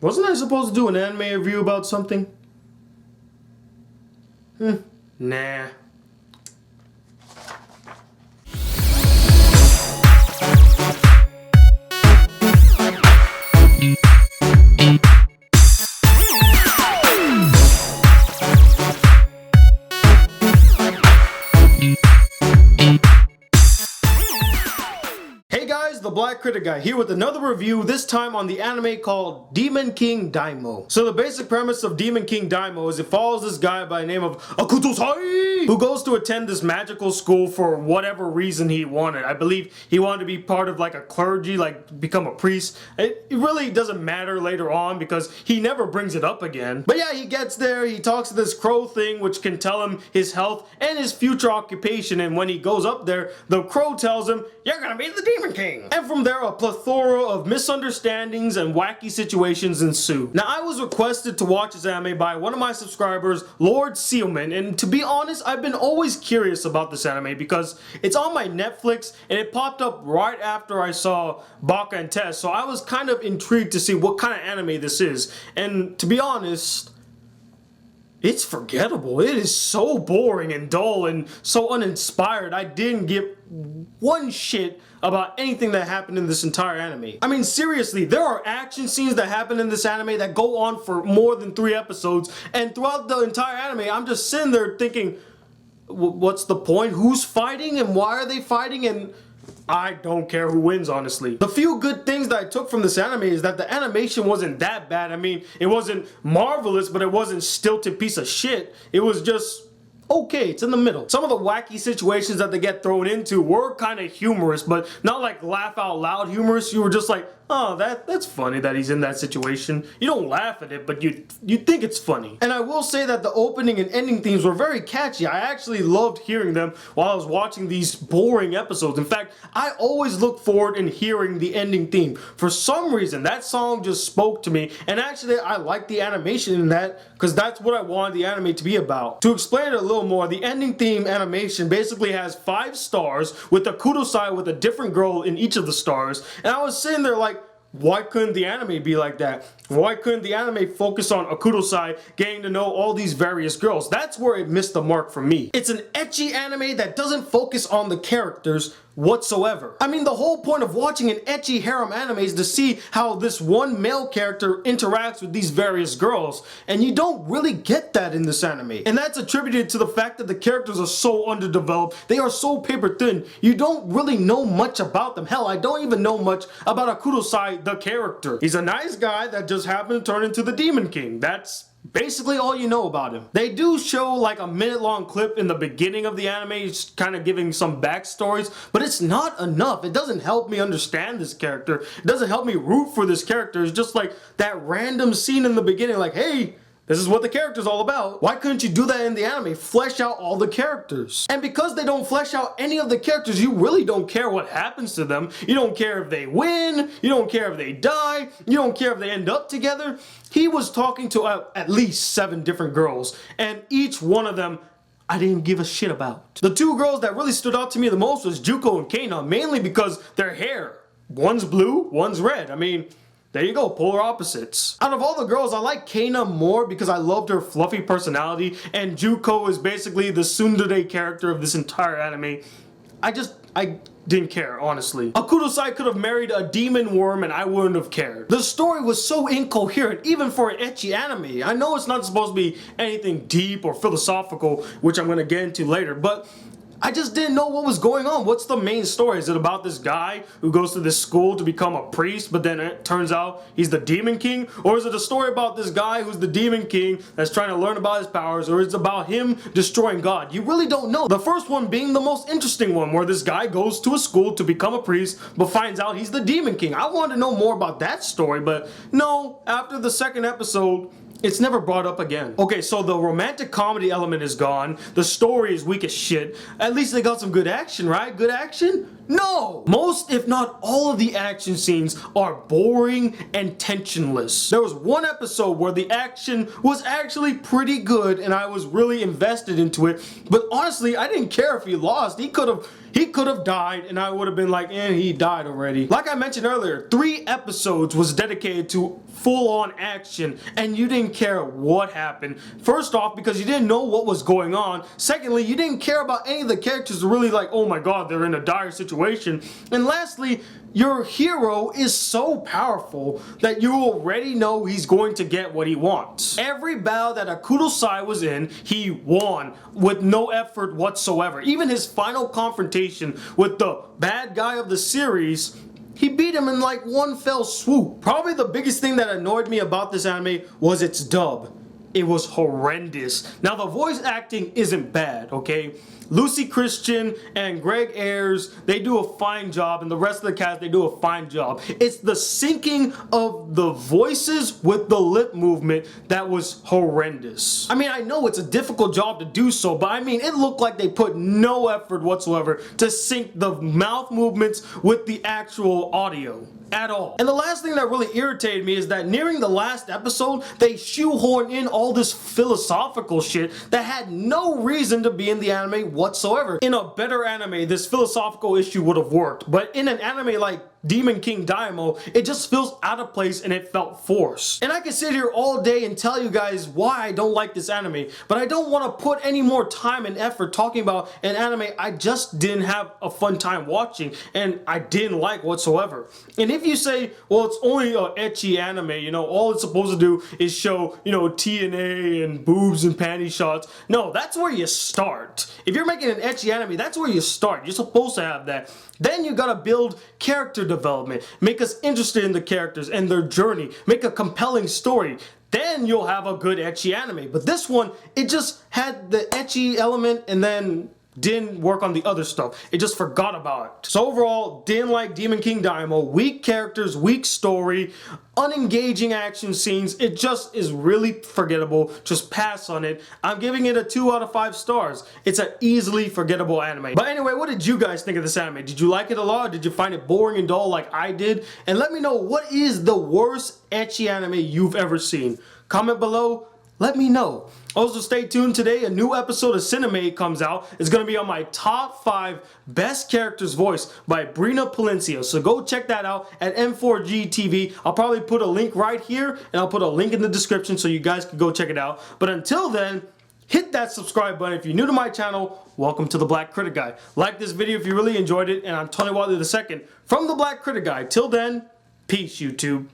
Wasn't I supposed to do an anime review about something? Nah. The Black Critic Guy here with another review, this time on the anime called King Daimao. So the basic premise of King Daimao is it follows this guy by the name of Akutosai, who goes to attend this magical school for whatever reason he wanted. I believe he wanted to be part of like a clergy, like become a priest. It really doesn't matter later on because he never brings it up again. But yeah, he gets there, he talks to this crow thing which can tell him his health and his future occupation, and when he goes up there, the crow tells him, "You're gonna be the Demon King." And from there, a plethora of misunderstandings and wacky situations ensue. Now, I was requested to watch this anime by one of my subscribers, Lord Sealman, and to be honest, I've been always curious about this anime because it's on my Netflix and it popped up right after I saw Baka and Test, so I was kind of intrigued to see what kind of anime this is. And to be honest, it's forgettable. It is so boring and dull and so uninspired. I didn't give one shit about anything that happened in this entire anime. I mean, seriously, there are action scenes that happen in this anime that go on for more than 3 episodes, and throughout the entire anime, I'm just sitting there thinking, what's the point? Who's fighting and why are they fighting? And I don't care who wins, honestly. The few good things that I took from this anime is that the animation wasn't that bad. I mean, it wasn't marvelous, but it wasn't stilted piece of shit. It was just okay, it's in the middle. Some of the wacky situations that they get thrown into were kind of humorous, but not like laugh out loud humorous. You were just like, oh, that's funny that he's in that situation. You don't laugh at it, but you think it's funny. And I will say that the opening and ending themes were very catchy. I actually loved hearing them while I was watching these boring episodes. In fact, I always look forward in hearing the ending theme. For some reason, that song just spoke to me, and actually I like the animation in that because that's what I wanted the anime to be about. To explain it a little more, the ending theme animation basically has 5 stars with a kudosai with a different girl in each of the stars, and I was sitting there like, why couldn't the anime be like that? Why couldn't the anime focus on Akutosai getting to know all these various girls? That's where it missed the mark for me. It's an ecchi anime that doesn't focus on the characters whatsoever. I mean, the whole point of watching an ecchi harem anime is to see how this one male character interacts with these various girls, and you don't really get that in this anime. And that's attributed to the fact that the characters are so underdeveloped, they are so paper thin, you don't really know much about them. Hell, I don't even know much about Akutosai, the character. He's a nice guy that just happened to turn into the Demon King. That's basically all you know about him. They do show like a minute-long clip in the beginning of the anime, kind of giving some backstories, but it's not enough. It doesn't help me understand this character. It doesn't help me root for this character. It's just like that random scene in the beginning, like, hey, this is what the character's all about. Why couldn't you do that in the anime? Flesh out all the characters. And because they don't flesh out any of the characters, you really don't care what happens to them. You don't care if they win. You don't care if they die. You don't care if they end up together. He was talking to at least 7 different girls, and each one of them I didn't give a shit about. The 2 girls that really stood out to me the most was Juko and Kana, mainly because their hair. One's blue, one's red. I mean, there you go, polar opposites. Out of all the girls, I like Kana more because I loved her fluffy personality, and Juko is basically the tsundere character of this entire anime. I didn't care, honestly. Akutosai could have married a demon worm and I wouldn't have cared. The story was so incoherent, even for an ecchi anime. I know it's not supposed to be anything deep or philosophical, which I'm gonna get into later, but I just didn't know what was going on. What's the main story? Is it about this guy who goes to this school to become a priest, but then it turns out he's the Demon King? Or is it a story about this guy who's the Demon King that's trying to learn about his powers? Or is it about him destroying God? You really don't know. The first one being the most interesting one, where this guy goes to a school to become a priest, but finds out he's the Demon King. I wanted to know more about that story, but no, after the second episode, it's never brought up again. Okay, so the romantic comedy element is gone. The story is weak as shit. At least they got some good action, right? Good action? No! Most, if not all of the action scenes are boring and tensionless. There was one episode where the action was actually pretty good and I was really invested into it, but honestly, I didn't care if he lost. He could have He could have died and I would have been like, he died already. Like I mentioned earlier, 3 episodes was dedicated to full-on action and you didn't care what happened. First off, because you didn't know what was going on. Secondly, you didn't care about any of the characters really like, oh my god, they're in a dire situation. And lastly, your hero is so powerful that you already know he's going to get what he wants. Every battle that Akutosai was in, he won with no effort whatsoever. Even his final confrontation with the bad guy of the series, he beat him in like one fell swoop. Probably the biggest thing that annoyed me about this anime was its dub. It was horrendous. Now the voice acting isn't bad, okay? Lucy Christian and Greg Ayers, they do a fine job, and the rest of the cast, they do a fine job. It's the syncing of the voices with the lip movement that was horrendous. I mean, I know it's a difficult job to do so, but I mean, it looked like they put no effort whatsoever to sync the mouth movements with the actual audio at all. And the last thing that really irritated me is that nearing the last episode, they shoehorned in all this philosophical shit that had no reason to be in the anime whatsoever. In a better anime, this philosophical issue would have worked, but in an anime like Demon King Daimao, it just feels out of place and it felt forced. And I can sit here all day and tell you guys why I don't like this anime, but I don't want to put any more time and effort talking about an anime I just didn't have a fun time watching and I didn't like whatsoever. And if you say, well, it's only an ecchi anime, you know, all it's supposed to do is show, you know, TNA and boobs and panty shots. No, that's where you start. If you're making an ecchi anime, that's where you start. You're supposed to have that. Then you gotta build character development, make us interested in the characters and their journey, make a compelling story. Then you'll have a good ecchi anime. But this one, it just had the ecchi element and then didn't work on the other stuff. It just forgot about it. So overall, didn't like Demon King Daimao. Weak characters, weak story, unengaging action scenes. It just is really forgettable. Just pass on it. I'm giving it a 2 out of 5 stars. It's an easily forgettable anime. But anyway, what did you guys think of this anime? Did you like it a lot? Did you find it boring and dull like I did? And let me know, what is the worst ecchi anime you've ever seen? Comment below. Let me know. Also, stay tuned today. A new episode of CinAme comes out. It's going to be on my top 5 best characters voiced by Brina Palencia. So go check that out at M4G TV. I'll probably put a link right here and I'll put a link in the description so you guys can go check it out. But until then, hit that subscribe button. If you're new to my channel, welcome to the Black Critic Guy. Like this video if you really enjoyed it. And I'm Tony Watley II from the Black Critic Guy. Till then, peace, YouTube.